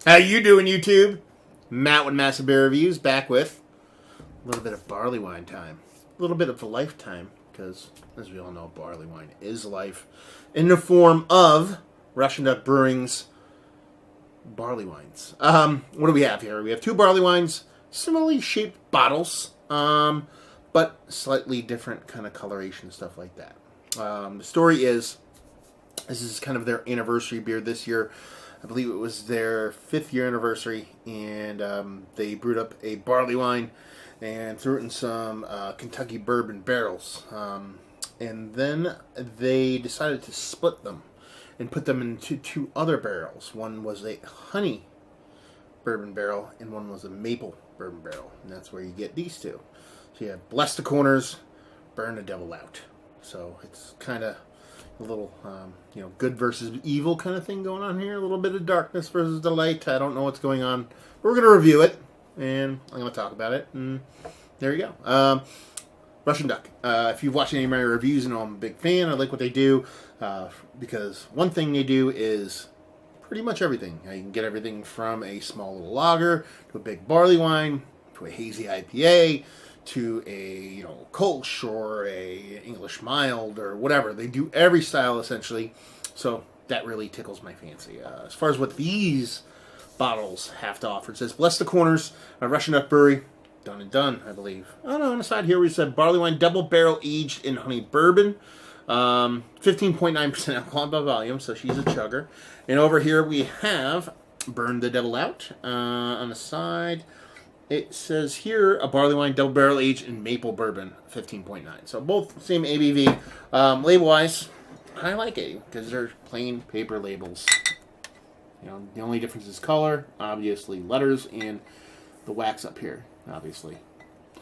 How you doing, YouTube? Matt with Massive Beer Reviews, back with a little bit of barley wine time. A little bit of a lifetime, because, as we all know, barley wine is life, in the form of Russian Duck Brewing's barley wines. What do we have here? We have two barley wines, similarly shaped bottles, but slightly different kind of coloration and stuff like that. The story is, this is kind of their anniversary beer this year. I believe it was their 5th year anniversary, and they brewed up a barley wine and threw it in some Kentucky bourbon barrels. And then they decided to split them and put them into two other barrels. One was a honey bourbon barrel, and one was a maple bourbon barrel. And that's where you get these two. So you have bless the corners, burn the devil out. So it's kind of a little, good versus evil kind of thing going on here. A little bit of darkness versus the light. I don't know what's going on. But we're going to review it, and I'm going to talk about it. And there you go. Russian Duck. If you've watched any of my reviews, you know I'm a big fan. I like what they do, because one thing they do is pretty much everything. You can get everything from a small little lager to a big barley wine to a hazy IPA to a Kolsch or a English mild or whatever. They do every style essentially, so that really tickles my fancy. As far as what these bottles have to offer, it says Bless the Corners, a Russian Duck Brewery, done and done, I believe. Oh no, on the side here we said barley wine, double barrel aged in honey bourbon, 15.9% alcohol by volume, so she's a chugger. And over here we have Burn the Devil Out. On the side it says here, a barley wine, double barrel aged in maple bourbon, 15.9. So both same ABV. Label-wise, I like it because they're plain paper labels. The only difference is color, obviously letters, and the wax up here, obviously.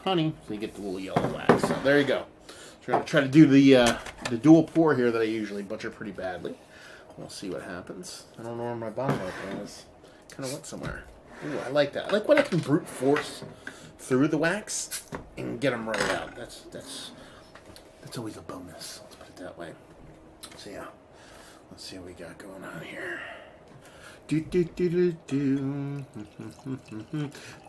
Honey, so you get the little yellow wax. So there you go. So we're going to try to do the dual pour here that I usually butcher pretty badly. We'll see what happens. I don't know where my bottle opener is. Kind of went somewhere. Ooh, I like that. I like when I can brute force through the wax and get them right out. That's always a bonus. Let's put it that way. So yeah, let's see what we got going on here.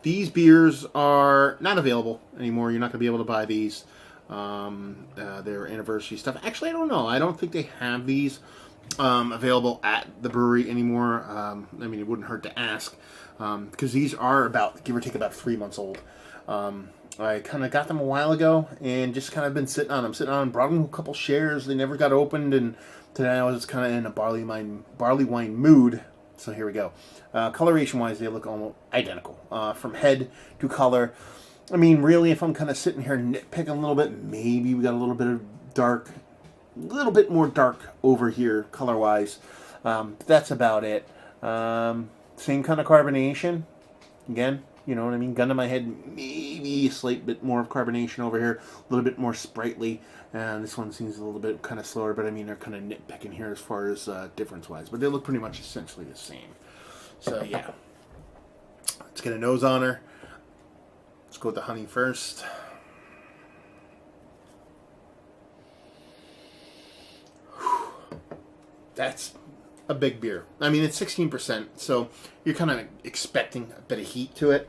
These beers are not available anymore. You're not going to be able to buy these. Their anniversary stuff. Actually, I don't know. I don't think they have these available at the brewery anymore. It wouldn't hurt to ask. Because these are about, give or take, about 3 months old. I kind of got them a while ago and just kind of been sitting on them. Brought them a couple shares. They never got opened, and today I was kind of in a barley wine mood. So here we go. Coloration-wise, they look almost identical. From head to color. Really, if I'm kind of sitting here nitpicking a little bit, maybe we got a little bit of dark, a little bit more dark over here, color-wise. That's about it. Same kind of carbonation. Again, you know what I mean? Gun to my head, maybe a slight bit more of carbonation over here. A little bit more sprightly. And this one seems a little bit kind of slower, but they're kind of nitpicking here as far as difference-wise. But they look pretty much essentially the same. So, yeah. Let's get a nose on her. Let's go with the honey first. Whew. That's a big beer. It's 16%, so you're kind of expecting a bit of heat to it.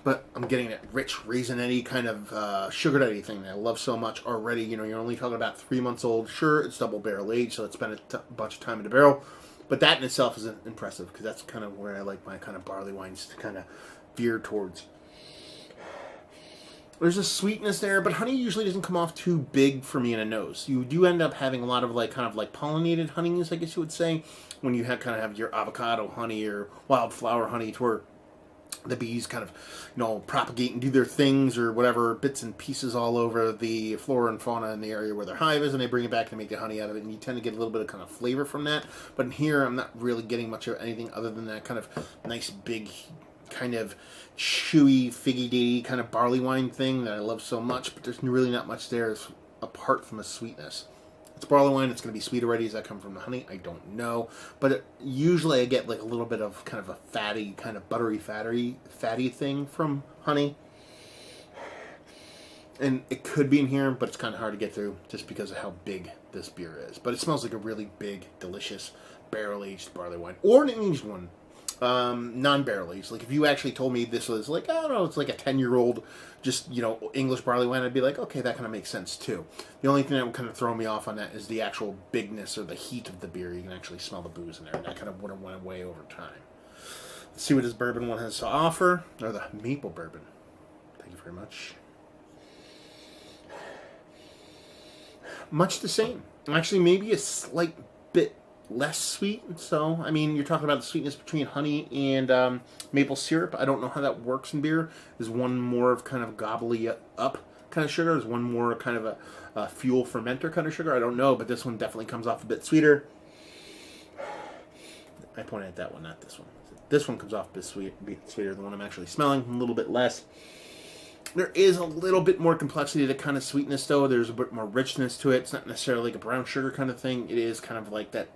But I'm getting that rich raisinette kind of sugar daddy thing that I love so much already. You're only talking about 3 months old. Sure, it's double barrel aged, so it's spent a bunch of time in the barrel. But that in itself is impressive, because that's kind of where I like my kind of barley wines to kind of veer towards. There's a sweetness there, but honey usually doesn't come off too big for me in a nose. You do end up having a lot of kind of pollinated honeys, I guess you would say, when you have your avocado honey or wildflower honey, to where the bees kind of, propagate and do their things or whatever, bits and pieces all over the flora and fauna in the area where their hive is, and they bring it back and make the honey out of it, and you tend to get a little bit of kind of flavor from that. But in here, I'm not really getting much of anything other than that kind of nice, big, kind of chewy, figgy-ditty kind of barley wine thing that I love so much, but there's really not much there apart from a sweetness. It's barley wine. It's going to be sweet already. Does that come from the honey? I don't know. But usually I get a little bit of kind of a fatty, kind of buttery, fatty thing from honey. And it could be in here, but it's kind of hard to get through just because of how big this beer is. But it smells like a really big, delicious barrel aged barley wine or an aged one, non-barrel aged. Like if you actually told me this was like, I don't know, it's like a 10-year-old, just English barley wine, I'd be like, okay, that kind of makes sense too. The only thing that would kind of throw me off on that is the actual bigness or the heat of the beer. You can actually smell the booze in there, and that kind of would have went away over time. Let's see what this bourbon one has to offer, or the maple bourbon. Thank you very much. Much the same. Actually, maybe a slight bit less sweet. So, I mean, you're talking about the sweetness between honey and maple syrup. I don't know how that works in beer. Is one more of kind of gobbly up kind of sugar? Is one more kind of a fuel fermenter kind of sugar? I don't know, but this one definitely comes off a bit sweeter. I pointed at that one, not this one. This one comes off a bit sweeter. The one I'm actually smelling, a little bit less. There is a little bit more complexity to kind of sweetness, though. There's a bit more richness to it. It's not necessarily like a brown sugar kind of thing. It is kind of like that,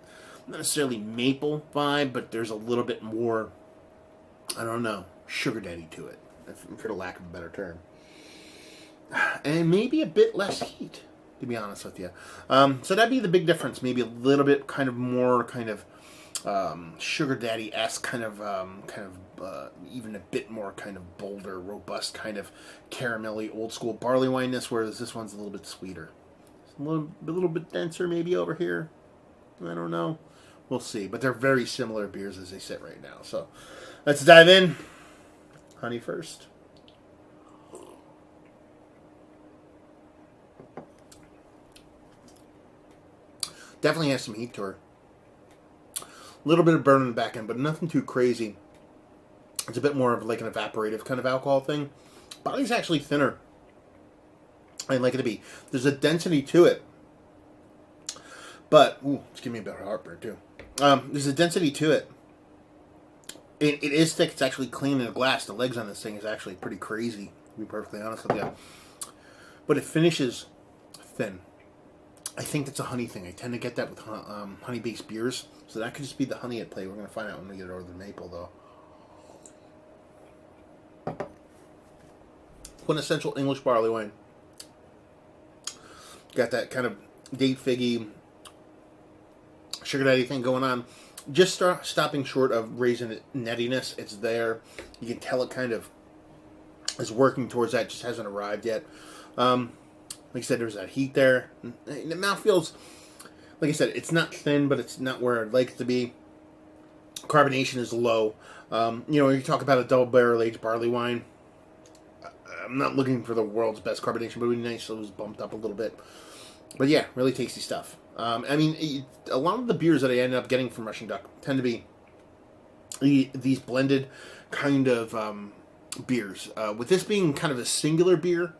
not necessarily maple vibe, but there's a little bit more, I don't know, sugar daddy to it, for the lack of a better term. And maybe a bit less heat, to be honest with you. So that'd be the big difference. Maybe a little bit kind of more kind of sugar daddy-esque kind of even a bit more kind of bolder, robust kind of caramelly old school barley wineness, whereas this one's a little bit sweeter. It's a little bit denser maybe over here. I don't know. We'll see. But they're very similar beers as they sit right now. So let's dive in. Honey first. Definitely has some heat to her. A little bit of burn in the back end, but nothing too crazy. It's a bit more of like an evaporative kind of alcohol thing. Body's actually thinner. I'd like it to be. There's a density to it. But, ooh, it's giving me a bit of heartburn too. There's a density to it. It is thick. It's actually clean in a glass. The legs on this thing is actually pretty crazy, to be perfectly honest with you. But it finishes thin. I think that's a honey thing. I tend to get that with honey-based beers. So that could just be the honey at play. We're going to find out when we get over the maple, though. Quintessential English barley wine. Got that kind of date figgy, sugar daddy thing going on. Just stopping short of raisin nettiness. It's there. You can tell it kind of is working towards that. Just hasn't arrived yet. Like I said, there's that heat there. The mouth feels, like I said, it's not thin, but it's not where I'd like it to be. Carbonation is low. You talk about a double barrel aged barley wine. I'm not looking for the world's best carbonation, but it would be nice if it was bumped up a little bit. But yeah, really tasty stuff. I mean, a lot of the beers that I ended up getting from Rushing Duck tend to be these blended kind of beers. With this being kind of a singular beer,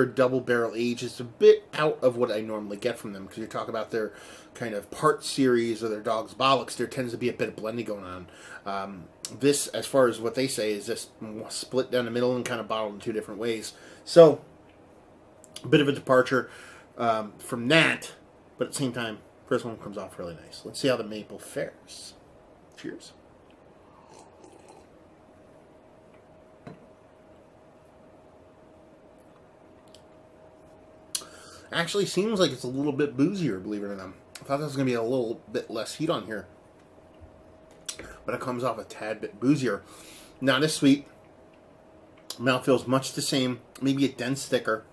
double barrel age, is a bit out of what I normally get from them, because you talk about their kind of part series or their Dog's Bollocks, there tends to be a bit of blending going on. This, as far as what they say, is just split down the middle and kind of bottled in two different ways. So, a bit of a departure from that, but at the same time, first one comes off really nice. Let's see how the maple fares. Cheers. Actually seems like it's a little bit boozier, believe it or not. I thought there was going to be a little bit less heat on here. But it comes off a tad bit boozier. Not as sweet. Mouth feels much the same. Maybe a dense thicker.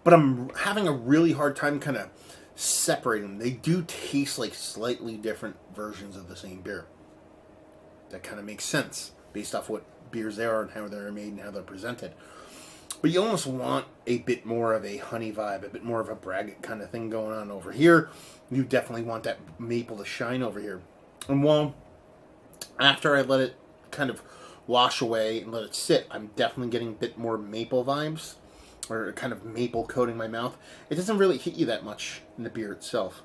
But I'm having a really hard time kind of separating them. They do taste like slightly different versions of the same beer. That kind of makes sense based off what beers they are and how they're made and how they're presented. But you almost want a bit more of a honey vibe, a bit more of a braggot kind of thing going on over here. You definitely want that maple to shine over here. And while after I let it kind of wash away and let it sit, I'm definitely getting a bit more maple vibes, or kind of maple coating my mouth. It doesn't really hit you that much in the beer itself.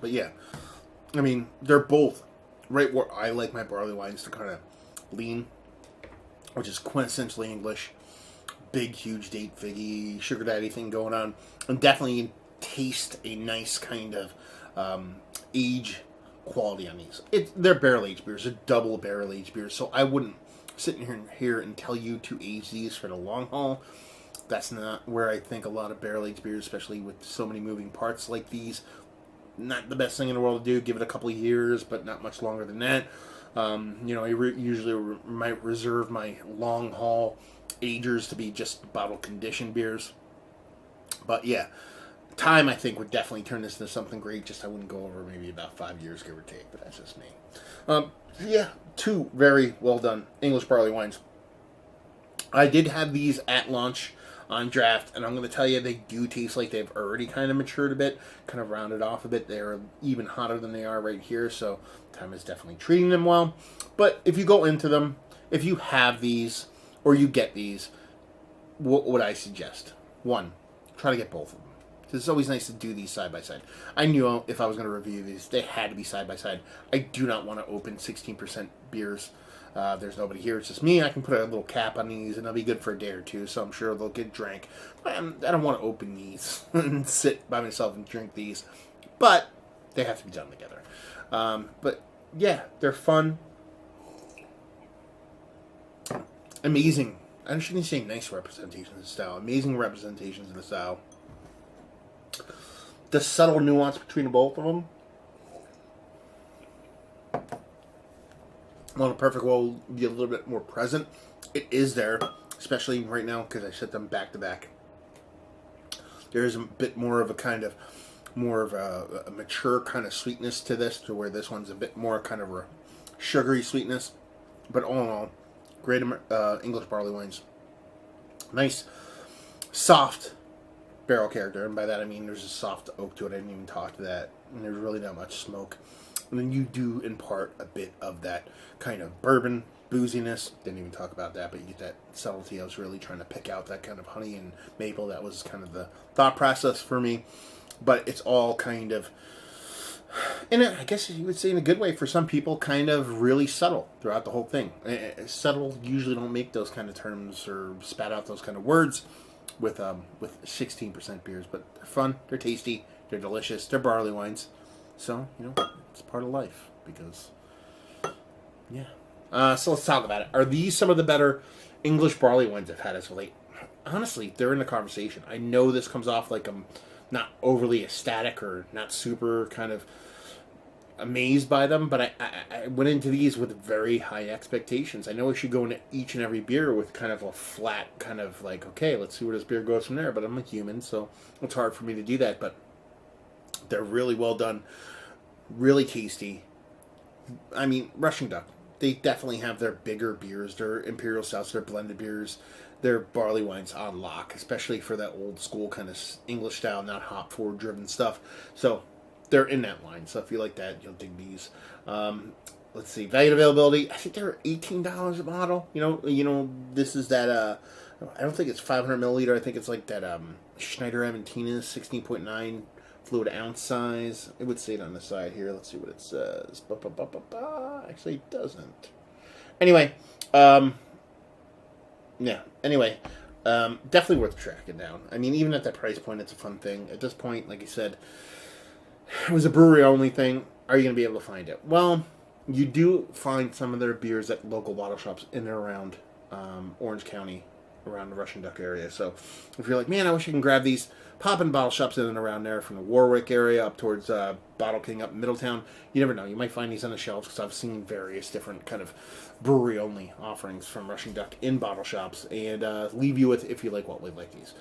But yeah, I mean, they're both right where I like my barley wines to kind of lean, which is quintessentially English. Big, huge date figgy, sugar daddy thing going on. And definitely taste a nice kind of age quality on these. They're barrel aged beers. They're double barrel aged beers. So I wouldn't sitting here and tell you to age these for the long haul. That's not where I think a lot of barrel-aged beers, especially with so many moving parts like these, not the best thing in the world to do. Give it a couple of years, but not much longer than that. I usually might reserve my long haul agers to be just bottle conditioned beers. But yeah, time I think would definitely turn this into something great. Just I wouldn't go over maybe about 5 years, give or take. But that's just me. Yeah, two very well done English barley wines. I did have these at launch on draft, and I'm going to tell you, they do taste like they've already kind of matured a bit, kind of rounded off a bit. They're even hotter than they are right here, so time is definitely treating them well. But if you go into them, if you have these, or you get these, what would I suggest? One, try to get both of them. It's always nice to do these side by side. I knew if I was going to review these, they had to be side by side. I do not want to open 16% beers. There's nobody here. It's just me. I can put a little cap on these, and they'll be good for a day or two, so I'm sure they'll get drank. I don't want to open these and sit by myself and drink these. But they have to be done together. But, yeah, they're fun. Amazing. I shouldn't say nice representations of the style. Amazing representations of the style. The subtle nuance between both of them. Well, the perfect will be a little bit more present. It is there, especially right now because I set them back to back. There is a bit more of a mature kind of sweetness to this, to where this one's a bit more kind of a sugary sweetness. But all in all, great English barley wines. Nice, soft barrel character, and by that I mean there's a soft oak to it. I didn't even talk to that, and there's really not much smoke. And then you do impart a bit of that kind of bourbon booziness. Didn't even talk about that, but you get that subtlety. I was really trying to pick out that kind of honey and maple. That was kind of the thought process for me. But it's all kind of, and I guess you would say in a good way for some people, kind of really subtle throughout the whole thing. Subtle usually don't make those kind of terms or spat out those kind of words with 16% beers, but they're fun, they're tasty, they're delicious, they're barley wines. So, it's part of life, because, yeah. So let's talk about it. Are these some of the better English barley wines I've had as of late? Honestly, they're in the conversation. I know this comes off like I'm not overly ecstatic or not super kind of amazed by them, but I went into these with very high expectations. I know I should go into each and every beer with kind of a flat kind of like, okay, let's see where this beer goes from there, but I'm a human, so it's hard for me to do that, but they're really well done, really tasty. I mean, Russian Duck, they definitely have their bigger beers, their imperial stouts, their blended beers, their barley wines on lock, especially for that old school kind of English style, not hop forward driven stuff. So they're in that line. So if you like that, you'll dig these. Let's see, value and availability. I think they're $18 a bottle. This is that. I don't think it's 500 milliliter. I think it's like that Schneider Aventina's 16.9 fluid ounce size. It would say it on the side here. Let's see what it says. Actually, it doesn't. Anyway, yeah. Anyway, definitely worth tracking down. I mean, even at that price point, it's a fun thing. At this point, like I said, it was a brewery only thing. Are you going to be able to find it? Well, you do find some of their beers at local bottle shops in and around Orange County, around the Russian Duck area. So if you're like, man, I wish I can grab these, pop in bottle shops in and around there, from the Warwick area up towards Bottle King up in Middletown. You never know. You might find these on the shelves, because I've seen various different kind of brewery-only offerings from Russian Duck in bottle shops. And leave you with, if you like, what we like these.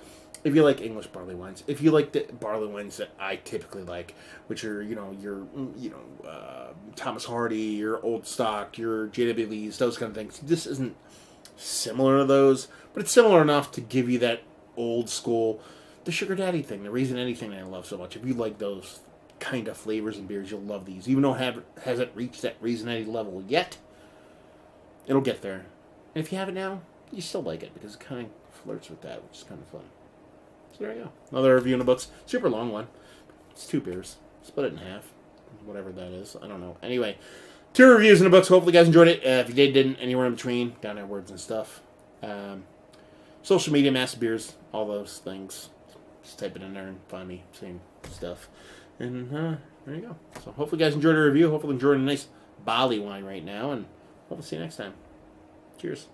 If you like English barley wines, if you like the barley wines that I typically like, which are, your Thomas Hardy, your Old Stock, your J.W. Lee's, those kind of things. This isn't similar to those, but it's similar enough to give you that old school, the Sugar Daddy thing, the Raisin Eddy thing that I love so much. If you like those kind of flavors and beers, you'll love these. Even though it hasn't reached that Raisin Eddy level yet, it'll get there. And if you have it now, you still like it, because it kind of flirts with that, which is kind of fun. So there you go. Another review in the books. Super long one. It's 2 beers. Split it in half. Whatever that is. I don't know. Anyway, 2 reviews in the books. Hopefully you guys enjoyed it. If you didn't, anywhere in between, down there, words and stuff. Social media, Massive Beers, all those things. Just type it in there and find me. Same stuff. And there you go. So hopefully you guys enjoyed the review. Hopefully you enjoyed a nice barley wine right now. And hopefully see you next time. Cheers.